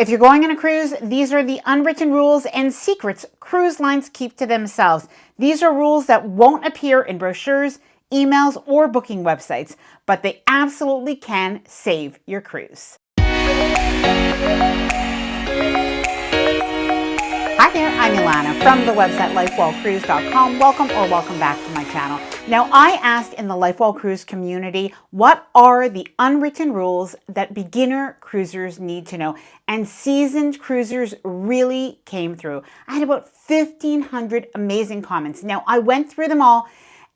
If you're going on a cruise, these are the unwritten rules and secrets cruise lines keep to themselves. These are rules that won't appear in brochures, emails, or booking websites, but they absolutely can save your cruise. Hi there, I'm Ilana from the website lifewellcruise.com. Welcome back to my channel. Now, I asked in the Lifewell Cruise community, what are the unwritten rules that beginner cruisers need to know? And seasoned cruisers really came through. I had about 1,500 amazing comments. Now, I went through them all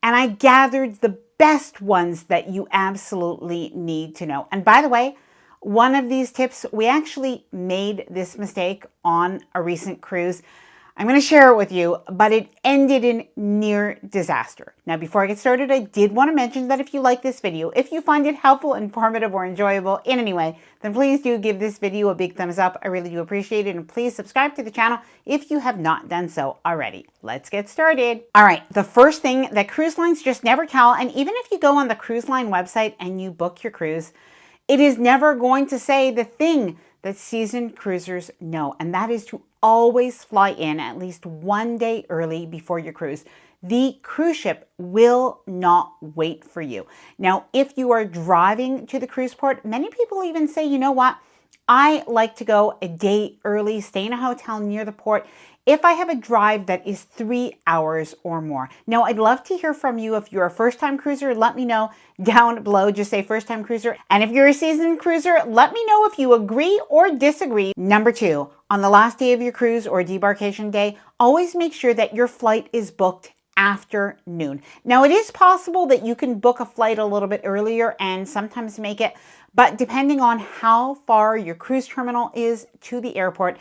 and I gathered the best ones that you absolutely need to know. And by the way, one of these tips, we actually made this mistake on a recent cruise. I'm going to share it with you, but it ended in near disaster. Now, before I get started, I did want to mention that if you like this video, if you find it helpful, informative, or enjoyable in any way, then please do give this video a big thumbs up. I really do appreciate it. And please subscribe to the channel if you have not done so already. Let's get started. All right, the first thing that cruise lines just never tell, and even if you go on the cruise line website and you book your cruise, it is never going to say the thing that seasoned cruisers know, and that is to always fly in at least one day early before your cruise. The cruise ship will not wait for you. Now, if you are driving to the cruise port, many people even say, you know what? I like to go a day early, stay in a hotel near the port if I have a drive that is 3 hours or more. Now, I'd love to hear from you. If you're a first-time cruiser, let me know down below. Just say first-time cruiser. And if you're a seasoned cruiser, let me know if you agree or disagree. Number 2, on the last day of your cruise or debarkation day, always make sure that your flight is booked after noon. Now, it is possible that you can book a flight a little bit earlier and sometimes make it, but depending on how far your cruise terminal is to the airport,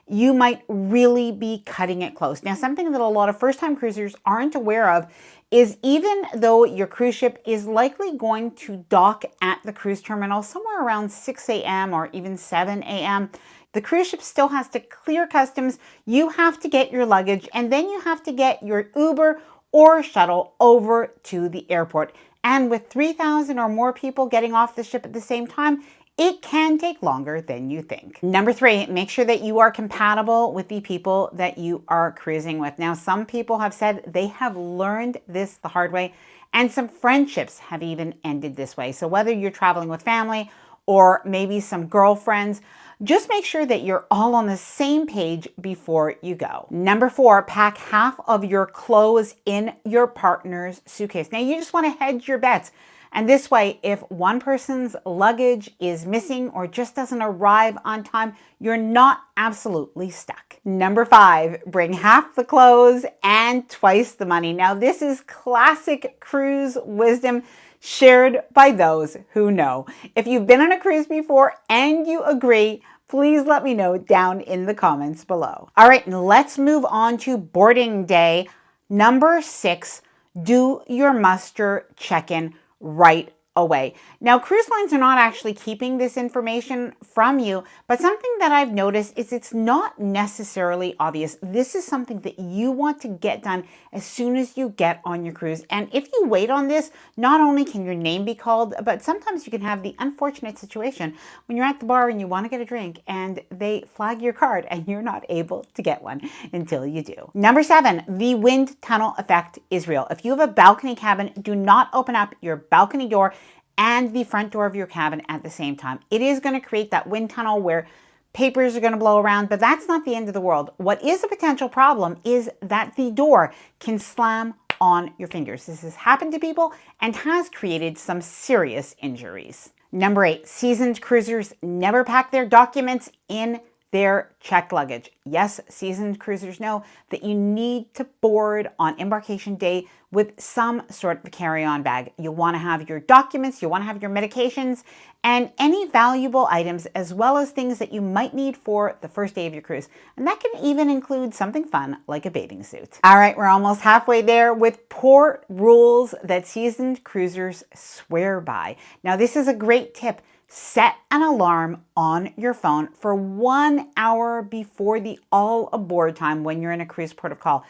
you might really be cutting it close. Now, something that a lot of first-time cruisers aren't aware of is even though your cruise ship is likely going to dock at the cruise terminal somewhere around 6 a.m. or even 7 a.m., the cruise ship still has to clear customs. You have to get your luggage, and then you have to get your Uber or shuttle over to the airport. And with 3,000 or more people getting off the ship at the same time, it can take longer than you think. Number 3, make sure that you are compatible with the people that you are cruising with. Now, some people have said they have learned this the hard way, and some friendships have even ended this way. So whether you're traveling with family or maybe some girlfriends, just make sure that you're all on the same page before you go. Number 4, pack half of your clothes in your partner's suitcase. Now, you just want to hedge your bets. And this way, if one person's luggage is missing or just doesn't arrive on time, you're not absolutely stuck. Number 5, bring half the clothes and twice the money. Now, this is classic cruise wisdom shared by those who know. If you've been on a cruise before and you agree, please let me know down in the comments below. All right, and let's move on to boarding day. Number 6, do your muster check-in right away. Now, cruise lines are not actually keeping this information from you, but something that I've noticed is it's not necessarily obvious. This is something that you want to get done as soon as you get on your cruise. And if you wait on this, not only can your name be called, but sometimes you can have the unfortunate situation when you're at the bar and you want to get a drink and they flag your card and you're not able to get one until you do. Number 7, the wind tunnel effect is real. If you have a balcony cabin, do not open up your balcony door and the front door of your cabin at the same time. It is going to create that wind tunnel where papers are going to blow around, but that's not the end of the world. What is a potential problem is that the door can slam on your fingers. This has happened to people and has created some serious injuries. Number 8, seasoned cruisers never pack their documents in their checked luggage. Yes, seasoned cruisers know that you need to board on embarkation day with some sort of carry-on bag. You'll want to have your documents, you'll want to have your medications, and any valuable items, as well as things that you might need for the first day of your cruise. And that can even include something fun like a bathing suit. All right, we're almost halfway there with port rules that seasoned cruisers swear by. Now, this is a great tip. Set an alarm on your phone for 1 hour before the all aboard time when you're in a cruise port of call.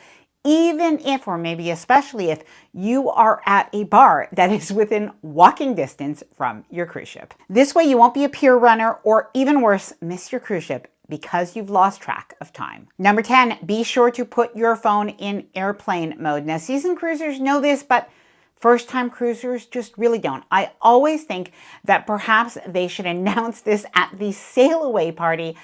even if, or maybe especially if, you are at a bar that is within walking distance from your cruise ship. This way you won't be a pier runner or, even worse, miss your cruise ship because you've lost track of time. Number 10, be sure to put your phone in airplane mode. Now, seasoned cruisers know this, but first-time cruisers just really don't. I always think that perhaps they should announce this at the sail away party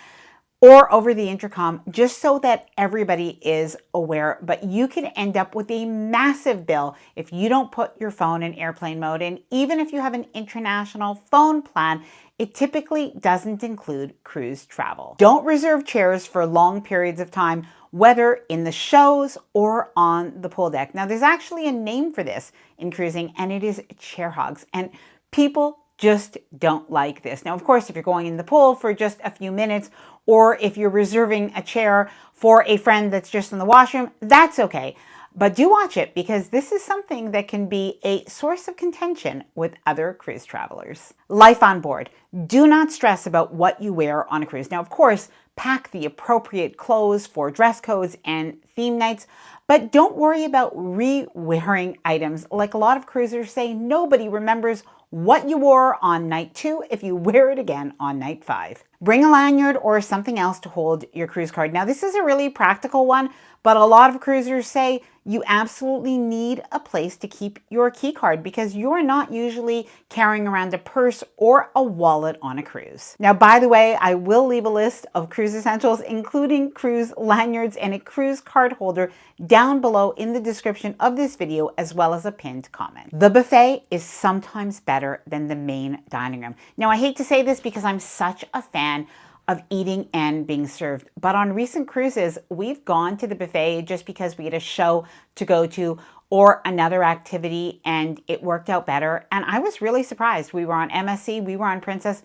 or over the intercom, just so that everybody is aware. But you can end up with a massive bill if you don't put your phone in airplane mode. And even if you have an international phone plan, it typically doesn't include cruise travel. Don't reserve chairs for long periods of time, whether in the shows or on the pool deck. Now, there's actually a name for this in cruising, and it is chair hogs. And people just don't like this. Now, of course, if you're going in the pool for just a few minutes, or if you're reserving a chair for a friend that's just in the washroom, that's okay. But do watch it, because this is something that can be a source of contention with other cruise travelers. Life on board. Do not stress about what you wear on a cruise. Now, of course, pack the appropriate clothes for dress codes and theme nights, but don't worry about re-wearing items. Like a lot of cruisers say, nobody remembers what you wore on night 2 if you wear it again on night 5. Bring a lanyard or something else to hold your cruise card. Now, this is a really practical one, but a lot of cruisers say you absolutely need a place to keep your key card, because you're not usually carrying around a purse or a wallet on a cruise. Now, by the way, I will leave a list of cruise essentials, including cruise lanyards and a cruise card holder, down below in the description of this video, as well as a pinned comment. The buffet is sometimes better than the main dining room. Now, I hate to say this because I'm such a fan of eating and being served, but on recent cruises, we've gone to the buffet just because we had a show to go to or another activity, and it worked out better. And I was really surprised. We were on MSC, we were on Princess,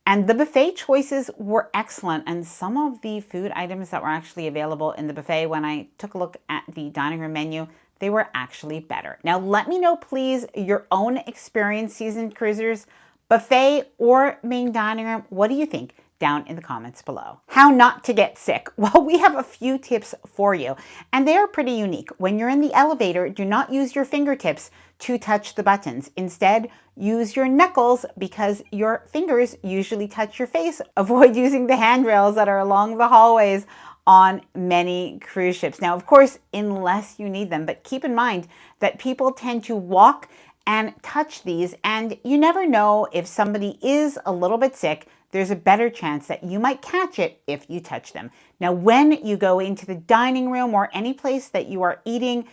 and the buffet choices were excellent. And some of the food items that were actually available in the buffet, when I took a look at the dining room menu, they were actually better. Now, let me know, please, your own experience, seasoned cruisers, buffet or main dining room. What do you think? Down in the comments below. How not to get sick. Well, we have a few tips for you, and they are pretty unique. When you're in the elevator, do not use your fingertips to touch the buttons. Instead, use your knuckles, because your fingers usually touch your face. Avoid using the handrails that are along the hallways on many cruise ships. Now, of course, unless you need them, but keep in mind that people tend to walk and touch these, and you never know, if somebody is a little bit sick, there's a better chance that you might catch it if you touch them. Now, when you go into the dining room or any place that you are eating,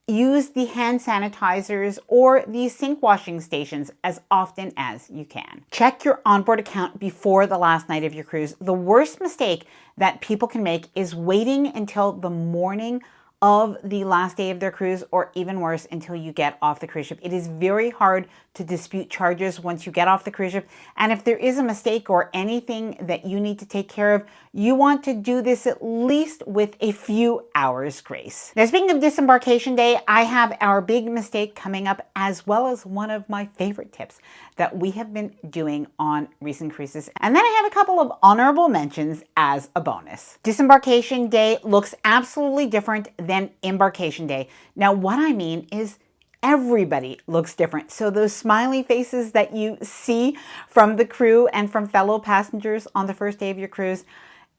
use the hand sanitizers or the sink washing stations as often as you can. Check your onboard account before the last night of your cruise. The worst mistake that people can make is waiting until the morning of the last day of their cruise, or even worse, until you get off the cruise ship. It is very hard to dispute charges once you get off the cruise ship. And if there is a mistake or anything that you need to take care of, you want to do this at least with a few hours grace. Now, speaking of disembarkation day, I have our big mistake coming up, as well as one of my favorite tips that we have been doing on recent cruises. And then I have a couple of honorable mentions as a bonus. Disembarkation day looks absolutely different than embarkation day. Now, what I mean is everybody looks different. So those smiley faces that you see from the crew and from fellow passengers on the first day of your cruise,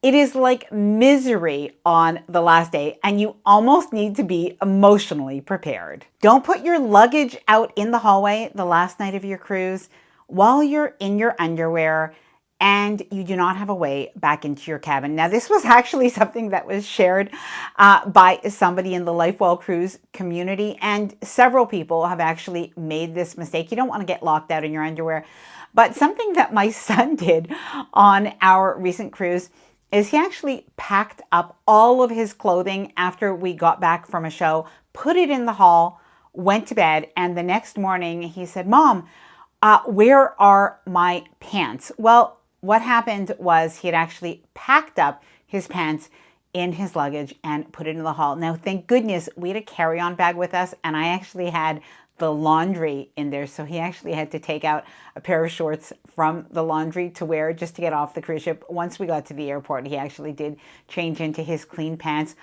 it is like misery on the last day, and you almost need to be emotionally prepared. Don't put your luggage out in the hallway the last night of your cruise while you're in your underwear and you do not have a way back into your cabin. Now, this was actually something that was shared by somebody in the LifeWell Cruise community, and several people have actually made this mistake. You don't want to get locked out in your underwear, but something that my son did on our recent cruise is he actually packed up all of his clothing after we got back from a show, put it in the hall, went to bed, and the next morning he said, "Mom, where are my pants?" Well, what happened was he had actually packed up his pants in his luggage and put it in the hall. Now, thank goodness we had a carry-on bag with us, and I actually had the laundry in there. So he actually had to take out a pair of shorts from the laundry to wear just to get off the cruise ship. Once we got to the airport, he actually did change into his clean pants.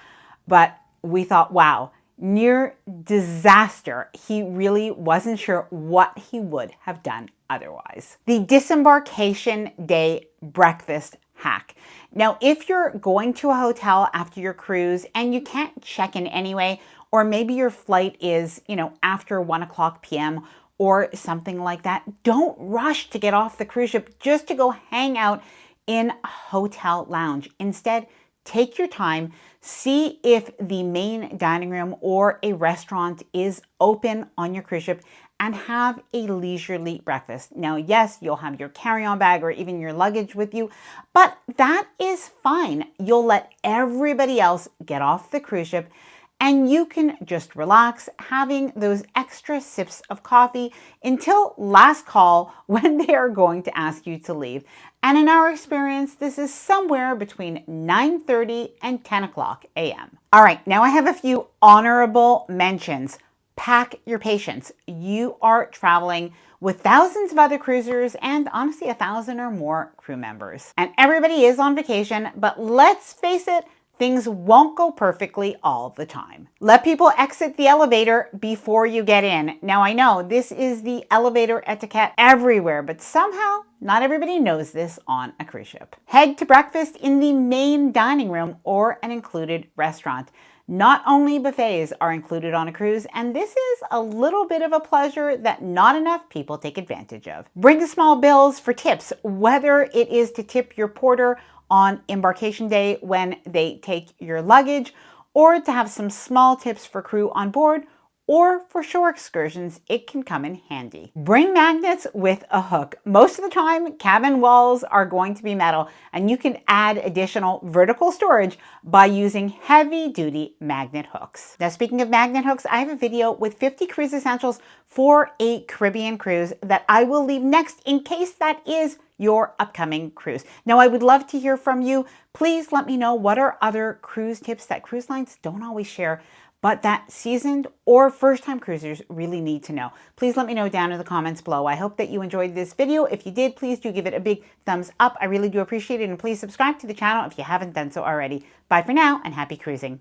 But we thought, wow, near disaster. He really wasn't sure what he would have done otherwise. The disembarkation day breakfast hack. Now, if you're going to a hotel after your cruise and you can't check in anyway, or maybe your flight is, after 1 p.m. or something like that, don't rush to get off the cruise ship just to go hang out in a hotel lounge. Instead, take your time, see if the main dining room or a restaurant is open on your cruise ship, and have a leisurely breakfast. Now, yes, you'll have your carry-on bag or even your luggage with you, but that is fine. You'll let everybody else get off the cruise ship and you can just relax, having those extra sips of coffee until last call when they are going to ask you to leave. And in our experience, this is somewhere between 9:30 and 10 o'clock a.m. All right, now I have a few honorable mentions. Pack your patience. You are traveling with thousands of other cruisers and honestly 1,000 or more crew members. And everybody is on vacation, but let's face it, things won't go perfectly all the time. Let people exit the elevator before you get in. Now, I know this is the elevator etiquette everywhere, but somehow not everybody knows this on a cruise ship. Head to breakfast in the main dining room or an included restaurant. Not only buffets are included on a cruise, and this is a little bit of a pleasure that not enough people take advantage of. Bring small bills for tips, whether it is to tip your porter on embarkation day when they take your luggage, or to have some small tips for crew on board, or for shore excursions, it can come in handy. Bring magnets with a hook. Most of the time, cabin walls are going to be metal, and you can add additional vertical storage by using heavy-duty magnet hooks. Now, speaking of magnet hooks, I have a video with 50 cruise essentials for a Caribbean cruise that I will leave next in case that is your upcoming cruise. Now, I would love to hear from you. Please let me know what are other cruise tips that cruise lines don't always share, but that seasoned or first-time cruisers really need to know. Please let me know down in the comments below. I hope that you enjoyed this video. If you did, please do give it a big thumbs up. I really do appreciate it, and please subscribe to the channel if you haven't done so already. Bye for now, and happy cruising.